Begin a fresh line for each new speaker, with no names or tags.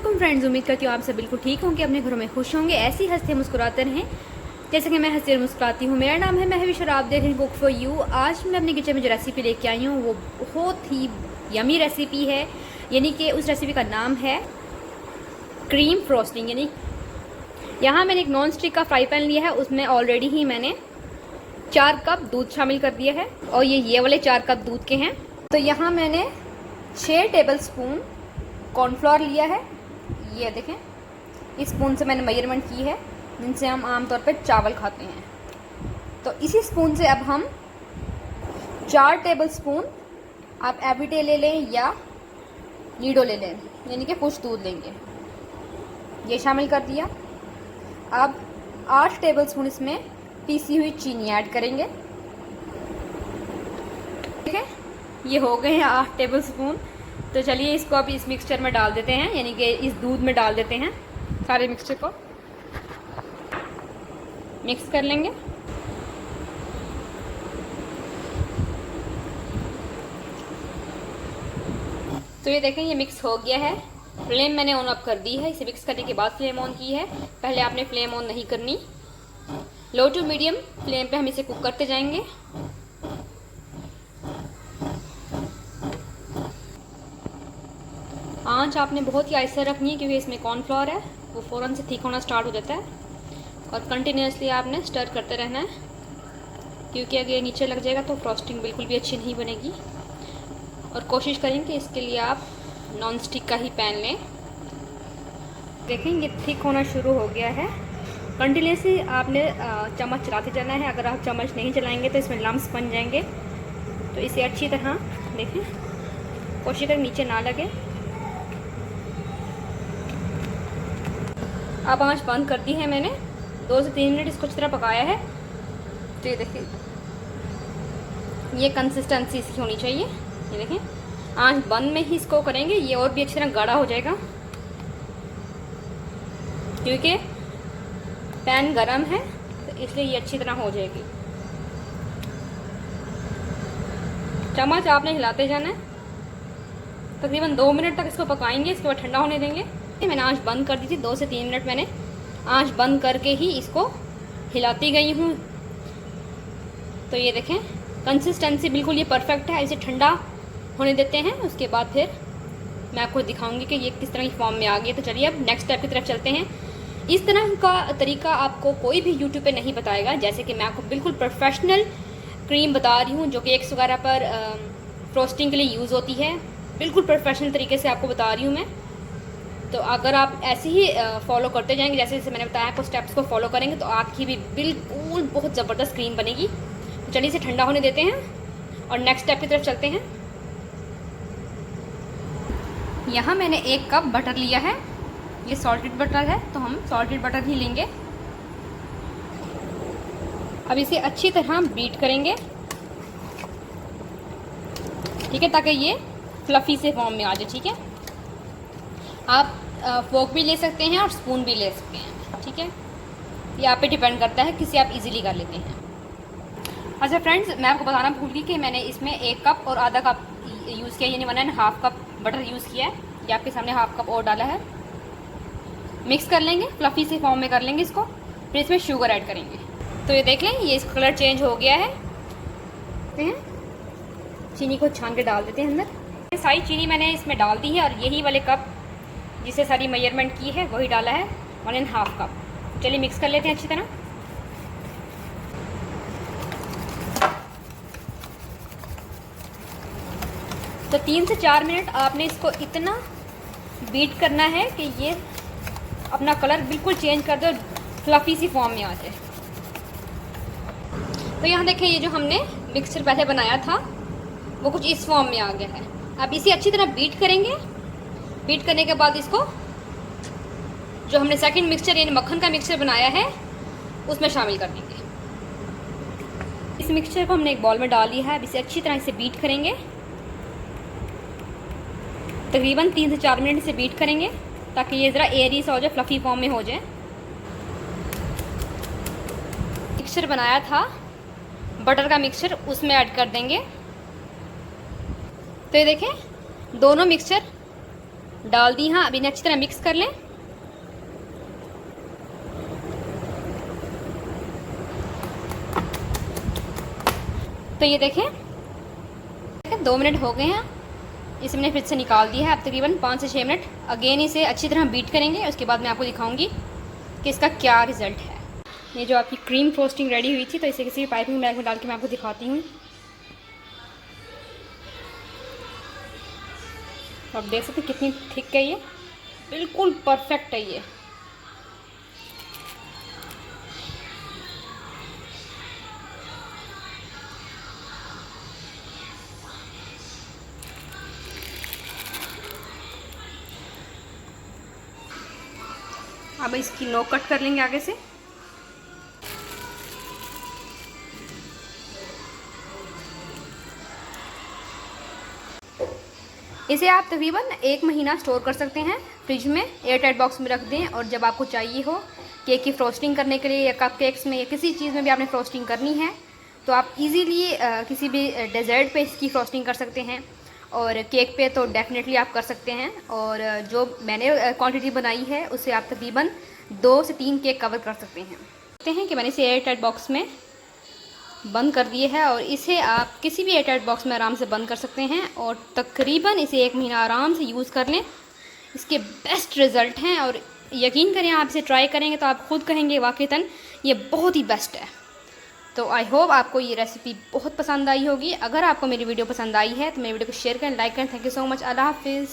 अस्सलाम फ्रेंड्स, उम्मीद करती हूँ आप सब बिल्कुल ठीक होंगे, अपने घरों में खुश होंगे, ऐसे ही हंसते मुस्कुराते रहें जैसे कि मैं हंसती और मुस्कुराती हूँ। मेरा नाम है महविश और आप देख रहे हैं कुक फॉर यू। आज मैं अपने किचन में जो रेसिपी लेके आई हूँ वो बहुत ही यमी रेसिपी है, यानी कि उस रेसिपी का नाम है क्रीम फ्रोस्टिंग। यानी यहाँ मैंने एक नॉन स्टिक का फ्राई पैन लिया है, उसमें ऑलरेडी ही मैंने 4 कप दूध शामिल कर दिया है और ये वाले 4 कप दूध के हैं। तो यहाँ मैंने 6 टेबल स्पून कॉर्नफ्लोर लिया है। ये देखें, इस स्पून से मैंने मेजरमेंट की है, जिनसे हम आमतौर पर चावल खाते हैं। तो इसी स्पून से अब हम 4 टेबल स्पून आप एविटे ले लें या नीडो ले लें, यानी कि कुछ दूध लेंगे। ये शामिल कर दिया। अब 8 टेबल स्पून इसमें पीसी हुई चीनी ऐड करेंगे। ठीक है, ये हो गए हैं 8 टेबल स्पून। तो चलिए इसको अब इस मिक्सचर में डाल देते हैं, यानी कि इस दूध में डाल देते हैं। सारे मिक्सचर को मिक्स कर लेंगे। तो ये देखें, ये मिक्स हो गया है। फ्लेम मैंने ऑन अप कर दी है। इसे मिक्स करने के बाद फ्लेम ऑन की है, पहले आपने फ्लेम ऑन नहीं करनी। लो टू मीडियम फ्लेम पे हम इसे कुक करते जाएंगे। आंच आपने बहुत ही आहिस्ता रखनी है, क्योंकि इसमें कॉर्नफ्लोर है, वो फ़ौरन से थिक होना स्टार्ट हो जाता है। और कंटिन्यूसली आपने स्टर करते रहना है, क्योंकि अगर ये नीचे लग जाएगा तो फ्रॉस्टिंग बिल्कुल भी अच्छी नहीं बनेगी। और कोशिश करें कि इसके लिए आप नॉन स्टिक का ही पैन लें। देखें, ये थिक होना शुरू हो गया है। कंटिन्यूसली आपने चम्मच चलाते जाना है। अगर आप चम्मच नहीं चलाएंगे तो इसमें लम्स बन जाएंगे। तो इसे अच्छी तरह देखें, कोशिश करें नीचे ना लगे। अब आंच बंद कर दी है मैंने। 2 से 3 मिनट इसको अच्छी तरह पकाया है। तो ये देखिए, ये कंसिस्टेंसी इसकी होनी चाहिए। ये देखें, आंच बंद में ही इसको करेंगे, ये और भी अच्छी तरह गाढ़ा हो जाएगा, क्योंकि पैन गरम है, तो इसलिए ये अच्छी तरह हो जाएगी। चम्मच आपने हिलाते जाना है। तकरीबन 2 मिनट तक इसको पकाएंगे, इसके बाद ठंडा होने देंगे। मैंने आंच बंद कर दी थी, 2 से 3 मिनट मैंने आंच बंद करके ही इसको हिलाती गई हूँ। तो ये देखें, कंसिस्टेंसी बिल्कुल ये परफेक्ट है। इसे ठंडा होने देते हैं, उसके बाद फिर मैं आपको दिखाऊंगी कि ये किस तरह की फॉर्म में आ गई। तो चलिए अब नेक्स्ट स्टेप की तरफ चलते हैं। इस तरह का तरीका आपको कोई भी यूट्यूब पे नहीं बताएगा, जैसे कि मैं आपको बिल्कुल प्रोफेशनल क्रीम बता रही हूँ, जो कि केक्स वगैरह पर फ्रोस्टिंग के लिए यूज़ होती है। बिल्कुल प्रोफेशनल तरीके से आपको बता रही हूँ मैं। तो अगर आप ऐसे ही फॉलो करते जाएंगे, जैसे जैसे मैंने बताया, आपको स्टेप्स को फॉलो करेंगे, तो आपकी भी बिल्कुल बहुत ज़बरदस्त क्रीम बनेगी। तो चलिए इसे ठंडा होने देते हैं और नेक्स्ट स्टेप की तरफ चलते हैं। यहाँ मैंने 1 कप बटर लिया है। ये सॉल्टेड बटर है, तो हम सॉल्टेड बटर ही लेंगे। अब इसे अच्छी तरह बीट करेंगे, ठीक है, ताकि ये फ्लफ़ी से फॉर्म में आ जाए। ठीक है, आप फोक भी ले सकते हैं और स्पून भी ले सकते हैं। ठीक है, ये आप पे डिपेंड करता है, किसी आप इजीली कर लेते हैं। अच्छा फ्रेंड्स, मैं आपको बताना भूल गई कि मैंने इसमें 1 कप और आधा कप यूज़ किया, यानी 1.5 कप बटर यूज़ किया है। ये आपके सामने 1/2 कप और डाला है। मिक्स कर लेंगे, फ्लफ़ी से फॉर्म में कर लेंगे इसको। फिर इसमें शुगर ऐड करेंगे। तो ये देख लें, ये इसका कलर चेंज हो गया है। चीनी को छान के डाल देते हैं अंदर। सारी चीनी मैंने इसमें डाल दी है, और यही वाले कप जिसे सारी मेजरमेंट की है वही डाला है, 1.5 कप। चलिए मिक्स कर लेते हैं अच्छी तरह। तो 3 से 4 मिनट आपने इसको इतना बीट करना है कि ये अपना कलर बिल्कुल चेंज कर दे और फ्लफ़ी सी फॉर्म में आ जाए। तो यहाँ देखें, ये जो हमने मिक्सचर पहले बनाया था वो कुछ इस फॉर्म में आ गया है। अब इसे अच्छी तरह बीट करेंगे। बीट करने के बाद इसको जो हमने सेकंड मिक्सचर यानी मक्खन का मिक्सचर बनाया है उसमें शामिल कर देंगे। इस मिक्सचर को हमने एक बॉल में डाल लिया है। अब इसे अच्छी तरह से बीट करेंगे, तकरीबन 3 से 4 मिनट से बीट करेंगे, ताकि ये ज़रा एयरी सा हो जाए, फ्लफ़ी फॉर्म में हो जाए। मिक्सचर बनाया था बटर का मिक्सचर, उसमें ऐड कर देंगे। तो ये देखें, दोनों मिक्सचर डाल दी। हाँ, अभी इन्हें अच्छी तरह मिक्स कर लें। तो ये देखें 2 मिनट हो गए हैं, इसे मैंने फिर से निकाल दिया है। अब तकरीबन 5 से 6 मिनट अगेन इसे अच्छी तरह बीट करेंगे। उसके बाद मैं आपको दिखाऊंगी कि इसका क्या रिज़ल्ट है। ये जो आपकी क्रीम फ्रोस्टिंग रेडी हुई थी, तो इसे किसी भी पाइपिंग बैग में डाल के मैं आपको दिखाती हूँ। आप देख सकते हैं कितनी थिक है, ये बिल्कुल परफेक्ट है ये। अब इसकी नोक कट कर लेंगे आगे से। इसे आप तकरीबन 1 महीना स्टोर कर सकते हैं फ्रिज में, एयर टाइट बॉक्स में रख दें। और जब आपको चाहिए हो केक की फ्रोस्टिंग करने के लिए या कप केक्स में या किसी चीज़ में भी आपने फ्रोस्टिंग करनी है, तो आप इजीली किसी भी डेजर्ट पे इसकी फ्रोस्टिंग कर सकते हैं। और केक पे तो डेफिनेटली आप कर सकते हैं। और जो मैंने क्वांटिटी बनाई है उससे आप तकरीबन 2 से 3 केक कवर कर सकते हैं। देखते हैं कि मैंने इसे एयर टाइट बॉक्स में बंद कर दिए है और इसे आप किसी भी एयर टाइट बॉक्स में आराम से बंद कर सकते हैं और तकरीबन इसे 1 महीना आराम से यूज़ कर लें। इसके बेस्ट रिज़ल्ट हैं और यकीन करें, आप इसे ट्राई करेंगे तो आप खुद कहेंगे वाक़ईतन ये बहुत ही बेस्ट है। तो आई होप आपको ये रेसिपी बहुत पसंद आई होगी। अगर आपको मेरी वीडियो पसंद आई है तो मेरी वीडियो को शेयर करें, लाइक करें। Thank you so much. अल्लाह हाफिज़।